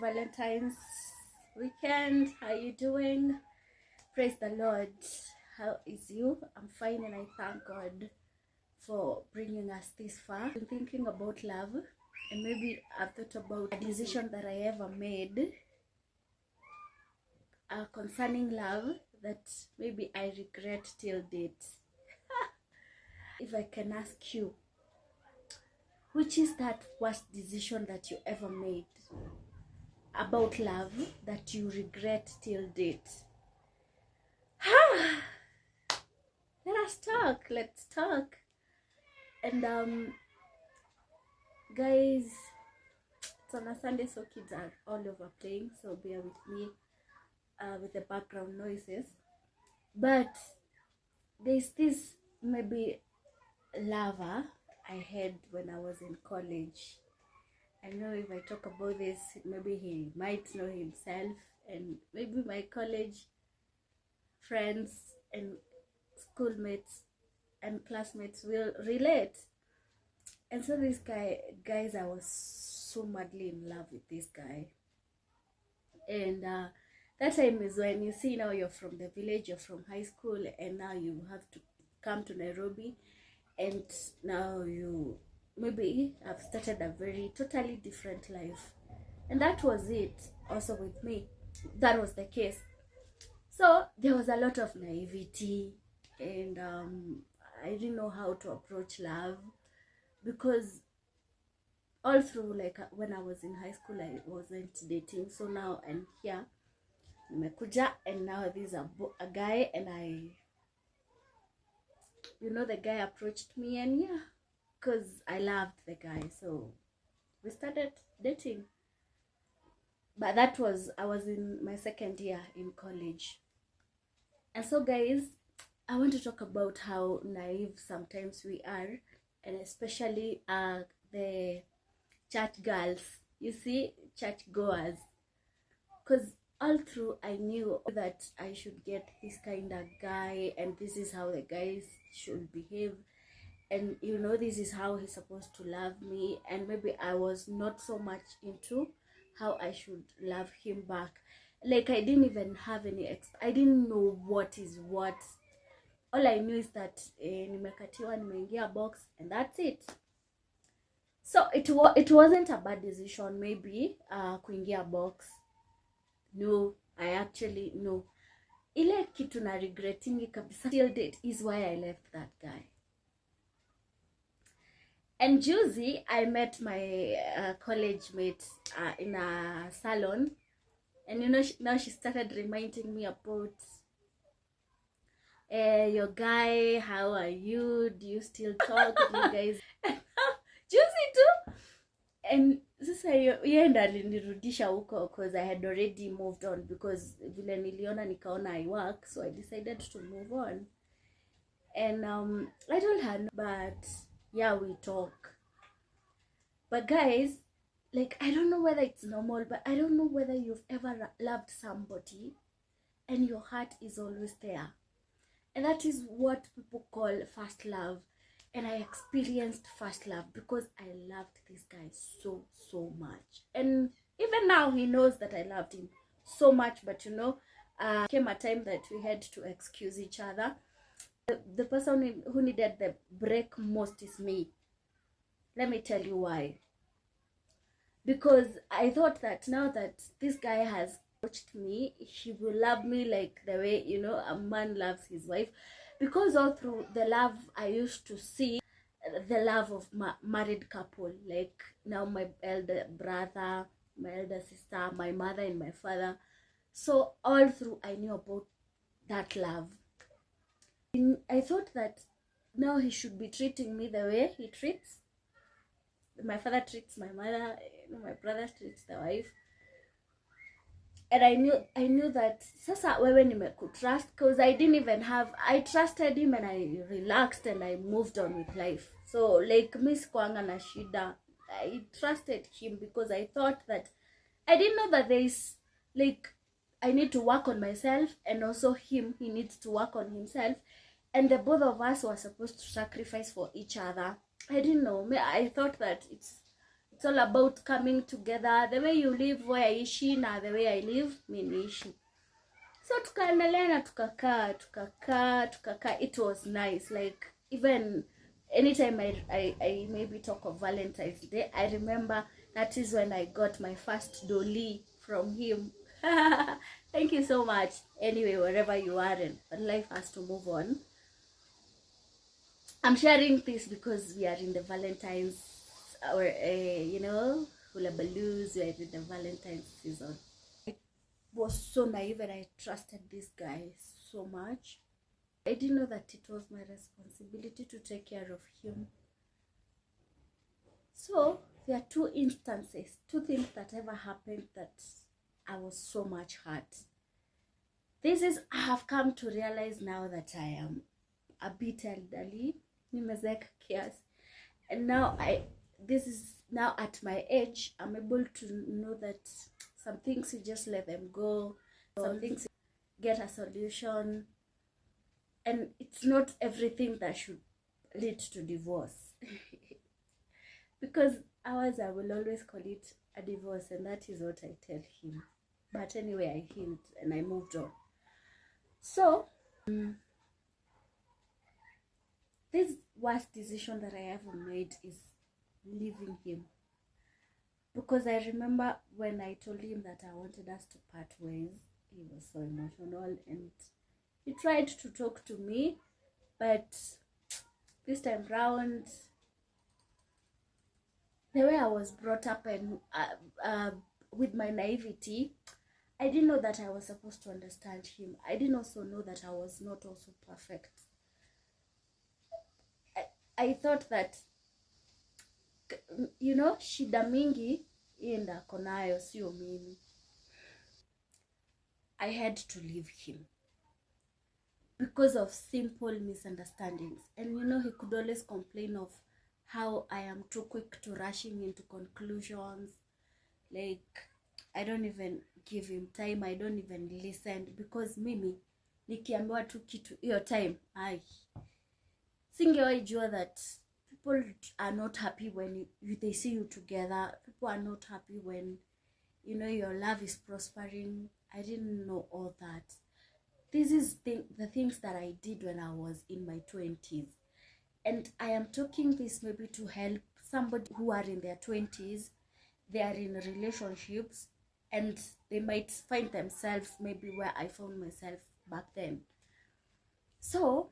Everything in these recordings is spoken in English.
Valentine's weekend. How you doing? Praise the Lord. How is you? I'm fine and I thank God for bringing us this far. I've been thinking about love, and maybe I've thought about a decision that I ever made concerning love that maybe I regret till date. If I can ask you, which is that worst decision that you ever made about love that you regret till date? Let's talk. And guys, it's on a Sunday, so kids are all over playing, so bear with me with the background noises. But there's this maybe lover I had when I was in college. I know if I talk about this, maybe he might know himself, and maybe my college friends and schoolmates and classmates will relate. And so this guys, I was so madly in love with this guy. And that time is when you see, now you're from the village, you're from high school, and now you have to come to Nairobi, and now you maybe have started a very totally different life. And that was it also with me. That was the case. So there was a lot of naivety, and I didn't know how to approach love, because all through, like when I was in high school, I wasn't dating. So now I'm here, nimekuja, and now there's a guy, and the guy approached me, and yeah, because I loved the guy, so we started dating. But I was in my second year in college. And so guys, I want to talk about how naive sometimes we are, and especially the church girls, you see, church goers. Because all through I knew that I should get this kind of guy, and this is how the guys should behave, and this is how he's supposed to love me. And maybe I was not so much into how I should love him back. Like, I didn't even have I didn't know what is what. All I knew is that nimekatiwa, nimeingia box, and that's it. So it wasn't a bad decision maybe kuingia box. No, I actually no. Ile kitu na regretting kabisa till date is why I left that guy. And Juicy, I met my college mate in a salon, and now she started reminding me about your guy, how are you, do you still talk, do you guys? And Juicy too. And sasa yeye ndo alinirudisha huko, because I had already moved on, because vile niliona nikaona I work, so I decided to move on. And I told her, but yeah, we talk. But guys, like, I don't know whether it's normal, but I don't know whether you've ever loved somebody and your heart is always there. And that is what people call first love. And I experienced first love because I loved this guy so much. And even now he knows that I loved him so much, but came a time that we had to excuse each other. The person who needed the break most is me. Let me tell you why. Because I thought that now that this guy has approached me, he will love me like the way a man loves his wife. Because all through the love I used to see, the love of married couple, like now my elder brother, my elder sister, my mother and my father. So all through I knew about that love. And I thought that now he should be treating me the way he treats my father, treats my mother, my brother treats the wife. And I knew that sasa wewe nimekutrust, because I trusted him, and I relaxed and I moved on with life. So like, miss kwanga na shida, I trusted him because I thought that I didn't know that there is, like, I need to work on myself, and also he needs to work on himself, and the both of us were supposed to sacrifice for each other. I didn't know. I thought that It's all about coming together. The way you live where aishi na the way I live mi niishi. So tukaendelea na tukakaa. It was nice. Like even anytime I maybe talk of Valentine's Day, I remember that is when I got my first dolly from him. Thank you so much. Anyway, wherever you are, but life has to move on. I'm sharing this because we are in the Valentine's, or you know, hula baloos. We are in the Valentine's season. I was so naive and I trusted this guy so much. I didn't know that it was my responsibility to take care of him. So there are two instances, two things that ever happened that I was so much hurt. This is, I have come to realize now that I am a bit elderly, and now this is now at my age, I'm able to know that some things you just let them go, some things get a solution, and it's not everything that should lead to divorce. Because ours, I will always call it a divorce, and that is what I tell him. But anyway, I healed and I moved on. So this worst decision that I ever made is leaving him. Because I remember when I told him that I wanted us to part ways, he was so emotional and he tried to talk to me, but this time round, the way I was brought up and with my naivety, I didn't know that I was supposed to understand him. I didn't also know that I was not also perfect. I thought that, you know, shida mingi enda konayo sio mimi. I had to leave him because of simple misunderstandings. And you know, he could always complain of how I am too quick to rushing into conclusions. Like, I don't even give him time, I don't even listen, because mimi nikiambiwa tu kitu hiyo time, singewahi jua that people are not happy when they see you together. People are not happy when, you know, your love is prospering. I didn't know all that. This is the things that I did when I was in my 20s. And I am talking this maybe to help somebody who are in their 20s. They are in relationships and they might find themselves maybe where I found myself back then. So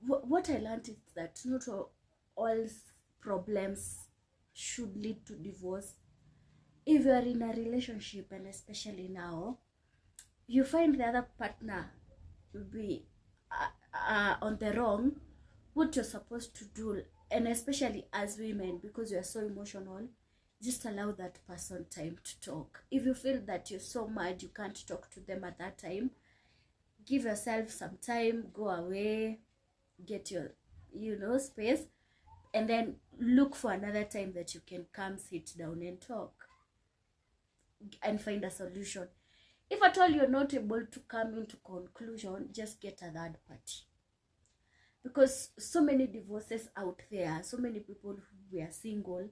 what I learned is that not all problems should lead to divorce. If you are in a relationship, and especially now, you find the other partner will be on the wrong, what you're supposed to do, and especially as women, because we are so emotional, just allow that person time to talk. If you feel that you're so mad you can't talk to them at that time, give yourself some time, go away, get your, you know, space, and then look for another time that you can come sit down and talk and find a solution. If at all you're not able to come into conclusion, just get a third party. Because so many divorces out there, so many people who were single,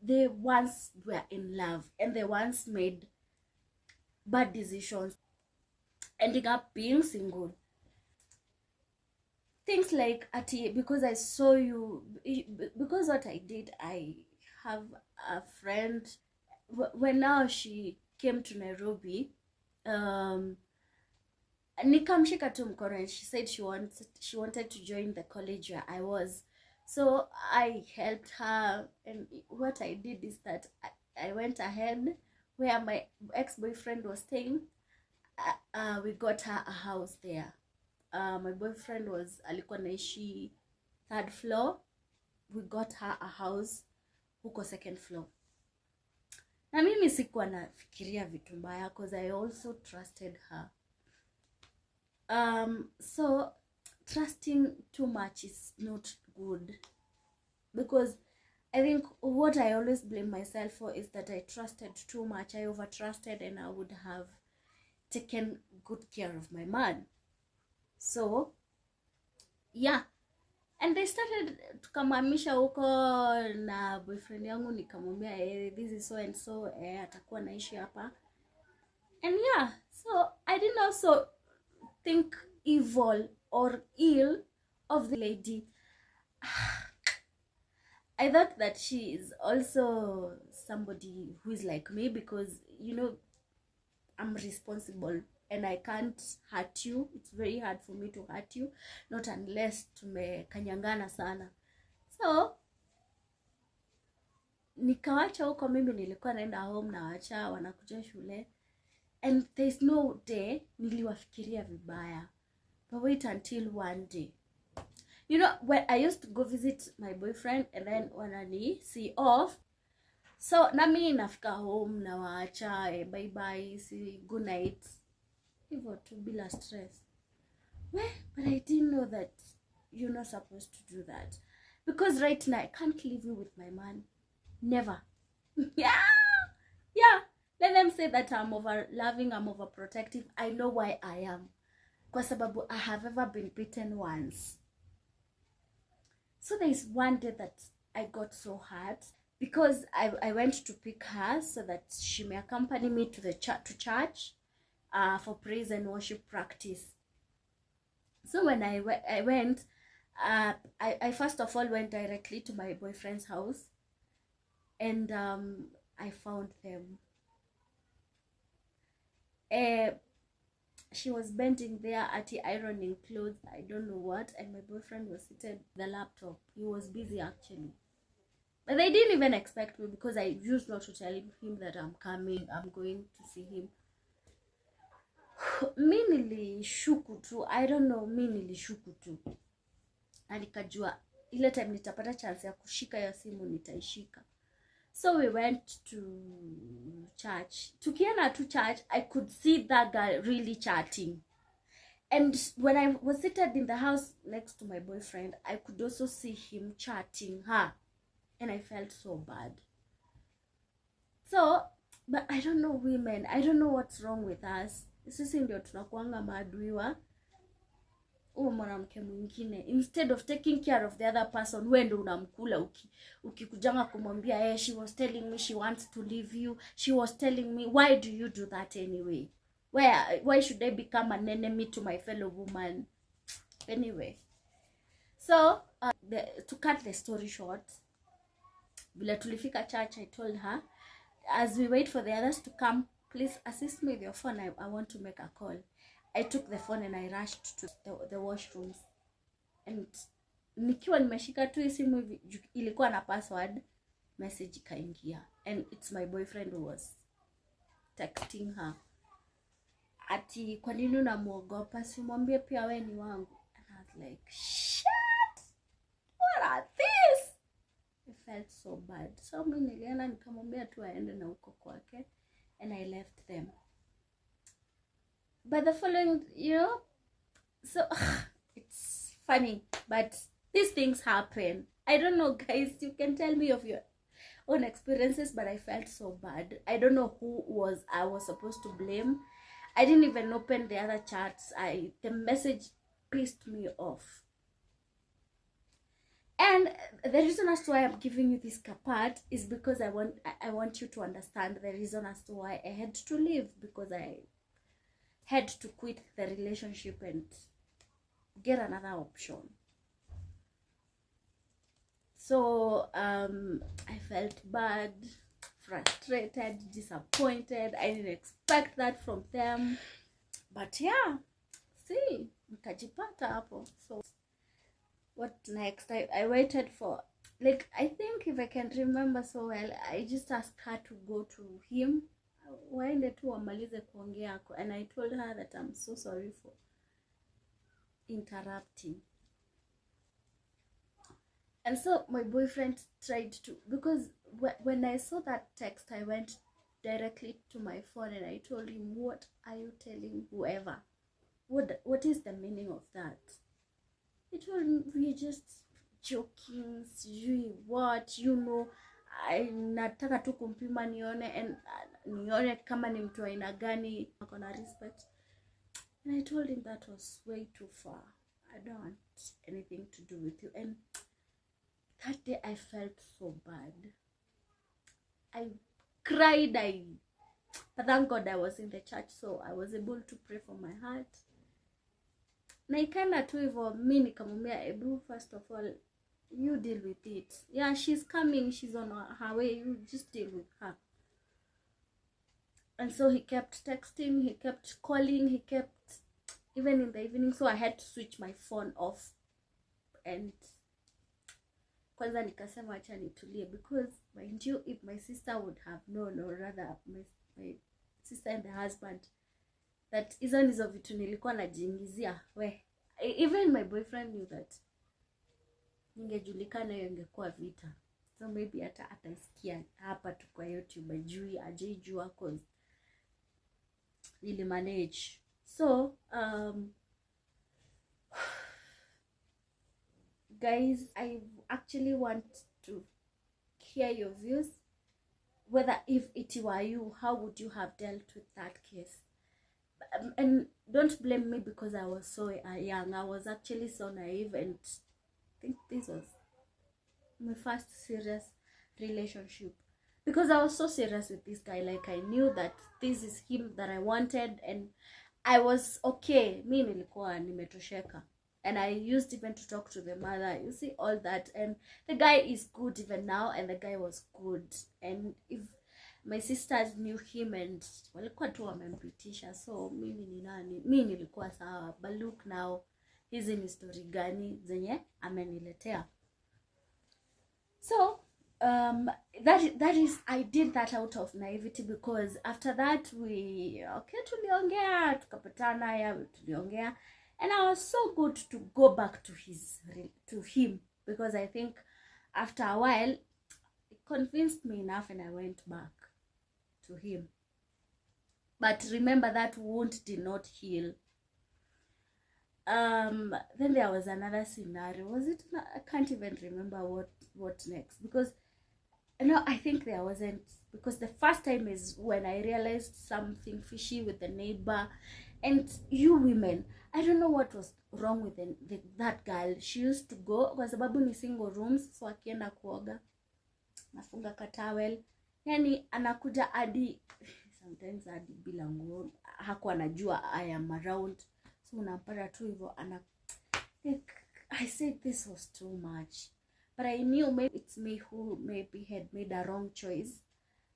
they once were in love and they once made bad decisions, ending up being single. Things like, because I saw you, because what I did, I have a friend, when now she came to Nairobi, nikamshika tu mkono and she said she wanted to join the college where I was. So I helped her, and what I did is that I went ahead where my ex-boyfriend was staying. We got her a house there. My boyfriend alikuwa naishi 3rd floor. We got her a house huko 2nd floor. Na mimi sikuwa nafikiria vitu mbaya because I also trusted her. So trusting too much is not good, because I think what I always blame myself for is that I trusted too much. I over trusted and I would have taken good care of my man. So yeah, And they started tukamamisha huko na boyfriend yangu, nikamwambia this is so and so, atakuwa naishi hapa. And yeah, so I didn't also think evil or ill of the lady. I thought that she is also somebody who is like me, because you know I'm responsible and I can't hurt you. It's very hard for me to hurt you, not unless tumekanyangana sana. So nikawacha huko, mimi nilikuwa naenda home na wacha wanakuja shule, and there's no day niliwafikiria vibaya. But wait until one day, you know, when I used to go visit my boyfriend, and then wanani see off, so na mimi nafika home na waacha bye bye, see good night, hivyo tu bila stress. Well, but I didn't know that you're not supposed to do that, because right now I can't leave you with my man, never. yeah, let them say that I'm over loving, I'm over protective. I know why I am, kwa sababu I have ever been beaten once. So there is one day that I got so hurt, because I went to pick her so that she may accompany me to the church for praise and worship practice. So when I went, I first of all went directly to my boyfriend's house, and I found them. She was bending there at the ironing clothes, I don't know what, and my boyfriend was seated with the laptop. He was busy actually. But they didn't even expect me, because I used not to tell him that I'm coming, I'm going to see him. Mi nilishuku tu, I don't know, mi nilishuku tu. Na nikajua ile time nitapata chance ya kushika ya simu nitaishika. So we went to church. Tukienda to church, I could see that guy really chatting. And when I was seated in the house next to my boyfriend, I could also see him chatting her. And I felt so bad. So, but I don't know women. I don't know what's wrong with us. Sisi ndio tunakuanga maadui wa mwanamke mwingine. Instead of taking care of the other person, wewe ndio unamkula ukikujanga kumwambia she was telling me she wants to leave you. She was telling me, why do you do that anyway? Why should I become an enemy to my fellow woman? Anyway. So, to cut the story short, bila tulifika church, I told her, as we wait for the others to come, please assist me with your phone. I want to make a call. I took the phone and I rushed to the washrooms. And nikiwa nimeshika tu simu, ilikuwa na password, message ikaingia. And it's my boyfriend who was texting her. Ati, kwa nini unamuogopa? Simwambie pia wewe ni wangu. And I was like, shit! What are this? I felt so bad. So mimi nilienda nikamwambia tu aende na uko kwake. And I left them. But the following, so it's funny, but these things happen. I don't know, guys, you can tell me of your own experiences, but I felt so bad. I don't know who I was supposed to blame. I didn't even open the other chats. The message pissed me off. And the reason as to why I'm giving you this part is because I want you to understand the reason as to why I had to leave, because I had to quit the relationship and get another option. So I felt bad, frustrated, disappointed. I didn't expect that from them, but yeah, see, nikajipata hapo. So what next? I waited for, like, I think if I can remember so well, I just asked her to go to him, waende tu wamalize kuongea, and I told her that I'm so sorry for interrupting. And so my boyfriend tried to, because when I saw that text, I went directly to my phone and I told him, what are you telling whoever? What is the meaning of that? He told me, we're just joking, sijui what, I nataka tu kumpima nione, and nione kama ni mtu aina gani, akona respect. And I told him that was way too far. I don't want anything to do with you. And that day I felt so bad. I cried. But thank God I was in the church, so I was able to pray for my heart. Na ikaenda tu hivyo, mimi nikamwambia Ebu, first of all, you deal with it. Yeah, she's coming, she's on her way, you just deal with her. And so he kept texting, he kept calling, he kept, even in the evening, so I had to switch my phone off. And kwanza nikasema acha nitulie, because mind you, if my sister would have known, or rather my sister and the husband, that hizo vitu nilikuwa najiingizia, even my boyfriend knew that ningejulikana hiyo ingekuwa vita. So maybe hata atasikia hapa tu kwa YouTube, ajijua cause nili manage. So guys, I actually want to hear your views, whether if it were you, how would you have dealt with that case? And don't blame me because I was so young. I was actually so naive, and I think this was my first serious relationship, because I was so serious with this guy. Like, I knew that this is him that I wanted, and I was okay. Mi nilikuwa nimetosheka, and I used even to talk to the mother, you see, all that. And the guy is good even now, and the guy was good. And if my sisters knew him and walikuwa tu wamempitisha, so mimi ni nani? Mimi nilikuwa sawa. But look now, hizi ni story gani zenye ameniletea? So that is, I did that out of naivety, because after that tuliongea, tukapatana, tuliongea, and I was so good to go back to him, because I think after a while it convinced me enough, and I went back to him. But remember, that wound did not heal. Then there was another scenario. Was it? I can't even remember what next, because I think there wasn't, because the first time is when I realized something fishy with the neighbor. And you women, I don't know what was wrong with that girl. She used to go, kwa sababu ni single rooms, so akienda kuoga nafunga katawel, yani anakuja hadi sometimes hadi bila nguo, hakuwa anajua I am around, so unampata tu hivyo. I said this was too much, but I knew maybe it's me who maybe had made a wrong choice,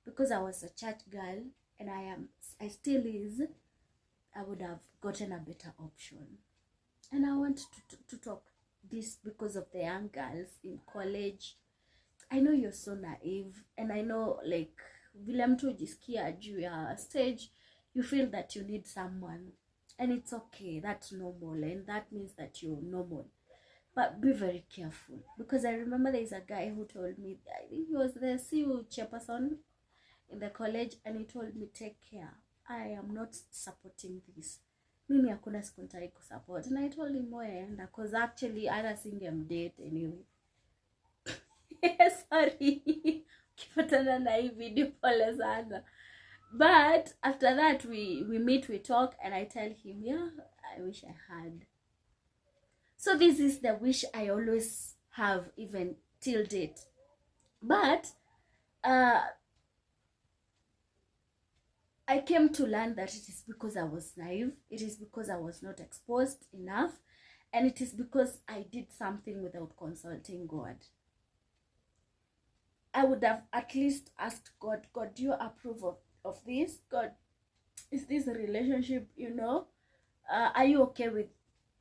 because I was a church girl, and I still is. I would have gotten a better option. And I want to talk this because of the young girls in college. I know you're so naive, and I know, like, vile mtu ujisikia juu ya stage, you feel that you need someone, and it's okay. That's normal, and that means that you're normal. But be very careful, because I remember there's a guy who told me, I think he was the CU chairperson in the college, and he told me, take care, I am not supporting this. Mimi hakuna siku nitaki kusupport. And I told him moenda, because actually I singemdate anyway. Sorry, kipatana na hii video, pole sana. But after that we meet, we talk, and I tell him, yeah, I wish I had. So this is the wish I always have, even till date. But I came to learn that it is because I was naive, it is because I was not exposed enough, and it is because I did something without consulting God. I would have at least asked God, do you approve of this? God, is this a relationship, are you okay with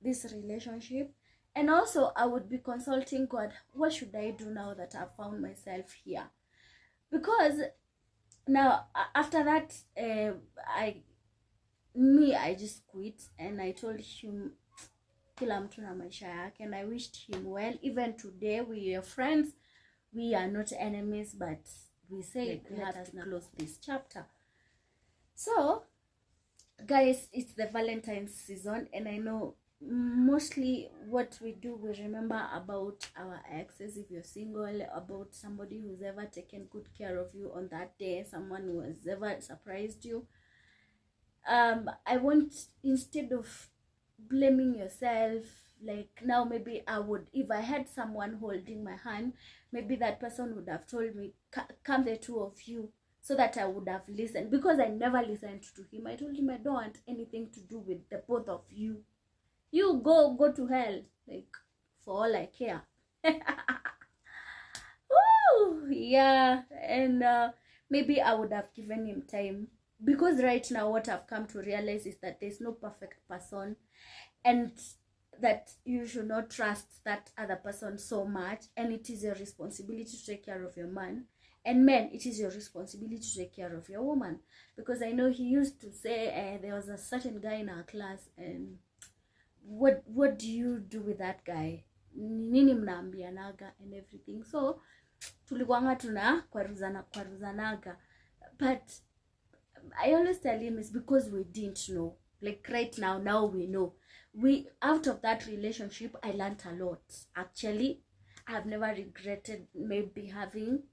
this relationship? And also I would be consulting God, what should I do now that I've found myself here? Because now after that I just quit, and I told him kila mtu na maisha yake, and I wished him well. Even today we are friends, we are not enemies, but we say let us close this chapter. So guys, it's the Valentine season, and I know mostly what we do, we remember about our exes. If you're single, about somebody who's ever taken good care of you on that day, someone who has ever surprised you. I want, instead of blaming yourself, like now maybe I would, if I had someone holding my hand, maybe that person would have told me, come the two of you, so that I would have listened, because I never listened to him. I told him I don't want anything to do with the both of you. You go to hell, like, for all I care. Woo, yeah. And maybe I would have given him time, because right now what I've come to realize is that there's no perfect person, and that you should not trust that other person so much, and it is your responsibility to take care of your man, and men, it is your responsibility to take care of your woman. Because I know he used to say, there was a certain guy in our class, and what do you do with that guy, nini mnaambianaga and everything. So tulikuanga tuna kwaruzanaga, but I always tell him it's because we didn't know. Like right now we know. We, out of that relationship, I learned a lot. Actually, I've never regretted maybe having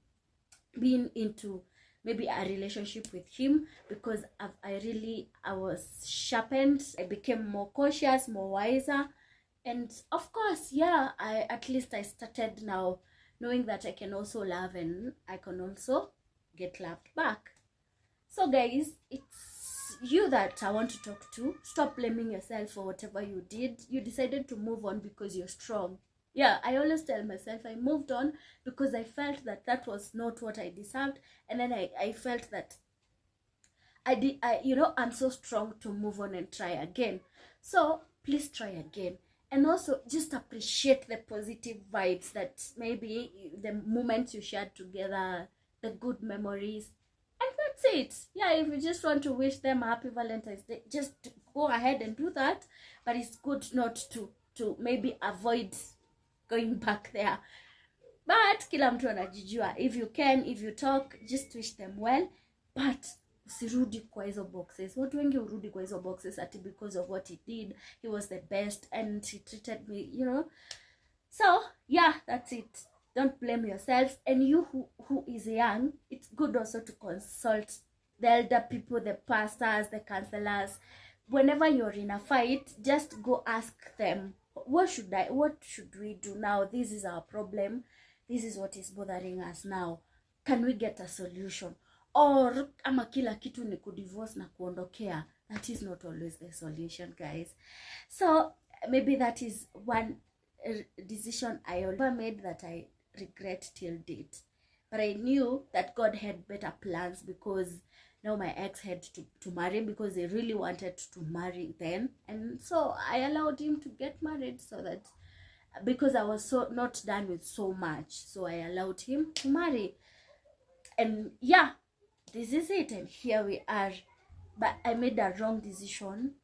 been into maybe a relationship with him, because I was sharpened. I became more cautious, more wiser, and of course, yeah, I started now knowing that I can also love, and I can also get loved back. So guys, it's you that I want to talk to. Stop blaming yourself for whatever you did. You decided to move on because you're strong. Yeah, I always tell myself I moved on because I felt that that was not what I deserved, and then I felt that I'm so strong to move on and try again. So please try again, and also just appreciate the positive vibes, that maybe the moments you shared together, the good memories, and that's it. Yeah, if you just want to wish them a happy Valentine's Day, just go ahead and do that. But it's good not to maybe avoid going back there. But kila mtu anajijua. If you can, if you talk, just wish them well. But usirudi kwa hizo boxes. Watu wengi urudi kwa hizo boxes ati because of what he did. He was the best and he treated me, So, yeah, that's it. Don't blame yourself. And you who is young, it's good also to consult the elder people, the pastors, the counselors. Whenever you're in a fight, just go ask them, what should we do now? This is our problem. This is what is bothering us now. Can we get a solution? Or ama kila kitu ni kudivorce na kuondokea. That is not always the solution, guys. So maybe that is one decision I ever made that I regret till date. But I knew that God had better plans, because now my ex had to marry, because they really wanted to marry then. And so I allowed him to get married, so that, because I was so not done with so much, so I allowed him to marry. And yeah, this is it, and here we are. But I made a wrong decision.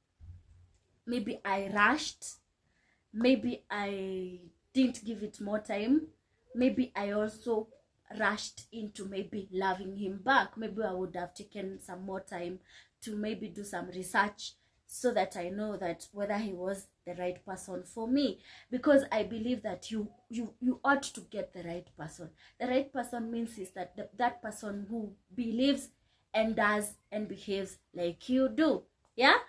Maybe I rushed. Maybe I didn't give it more time. Maybe I also rushed into maybe loving him back. Maybe I would have taken some more time to maybe do some research, so that I know that whether he was the right person for me. Because I believe that you ought to get the right person. The right person means is that that person who believes and does and behaves like you do. Yeah.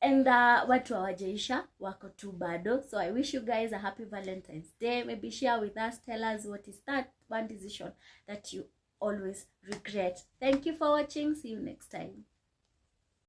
And watu hawajaisha, wako tu bado. So I wish you guys a happy Valentine's Day. Maybe share with us, tell us what is that one decision that you always regret. Thank you for watching. See you next time.